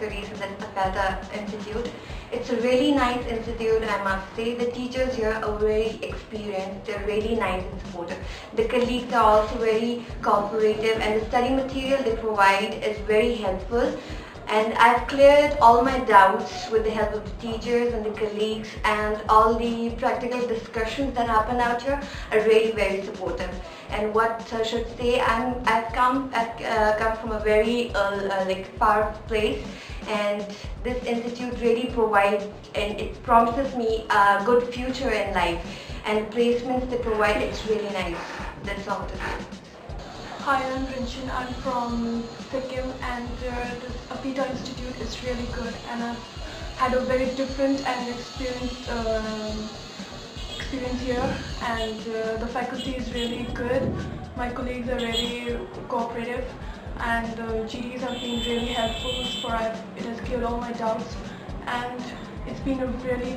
Studies in the Apata Institute. It's a really nice institute, I must say. The teachers here are very experienced, they're really nice and supportive. The colleagues are also very cooperative, and the study material they provide is very helpful. And I've cleared all my doubts with the help of the teachers and the colleagues, and all the practical discussions that happen out here are really very supportive. And what I should say, I've come from a very far place, and this institute really provides and it promises me a good future in life, and placements they provide, it's really nice. That's all to say. Hi, I'm Rinchin. I'm from Sikkim, and this Apita Institute is really good, and I've had a very different and experienced experience here, and the faculty is really good. My colleagues are very cooperative, and the GDs have been really helpful. It has cleared all my doubts, and it's been a really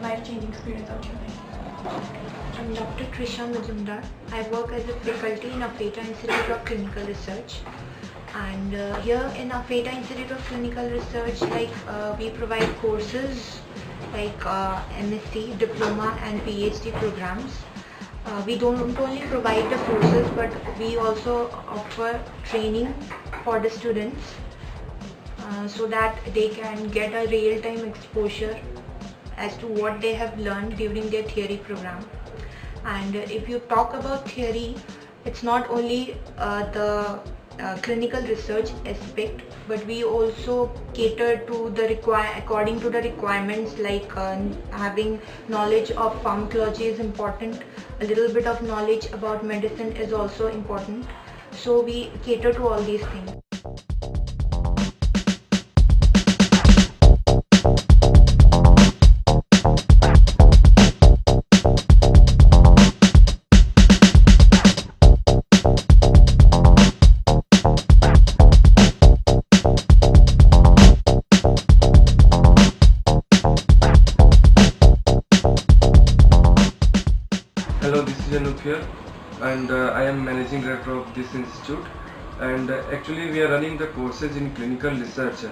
life-changing experience out here. I'm Dr. Trisha Majumdar. I work as a faculty in Apeta Institute of Clinical Research. And here in Apeta Institute of Clinical Research, we provide courses like MSc, Diploma and PhD programs. We don't only provide the courses, but we also offer training for the students so that they can get a real-time exposure as to what they have learned during their theory program. And if you talk about theory, it's not only the clinical research aspect, but we also cater to according to the requirements, like having knowledge of pharmacology is important, a little bit of knowledge about medicine is also important. So we cater to all these things. Hello, this is Anup here, and I am managing director of this institute. And actually we are running the courses in clinical research.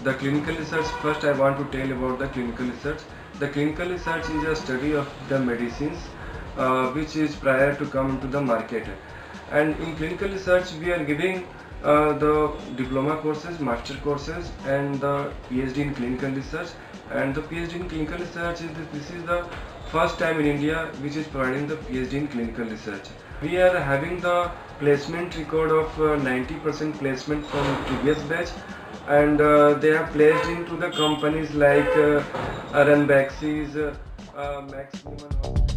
The clinical research, first I want to tell about the clinical research. The clinical research is a study of the medicines which is prior to come to the market. And in clinical research we are giving the diploma courses, master courses, and the PhD in clinical research. And the PhD in clinical research this is the first time in India which is providing the PhD in clinical research. We are having the placement record of 90% placement from previous batch, and they have placed into the companies like Ranbaxy's, Max Newman Hospital.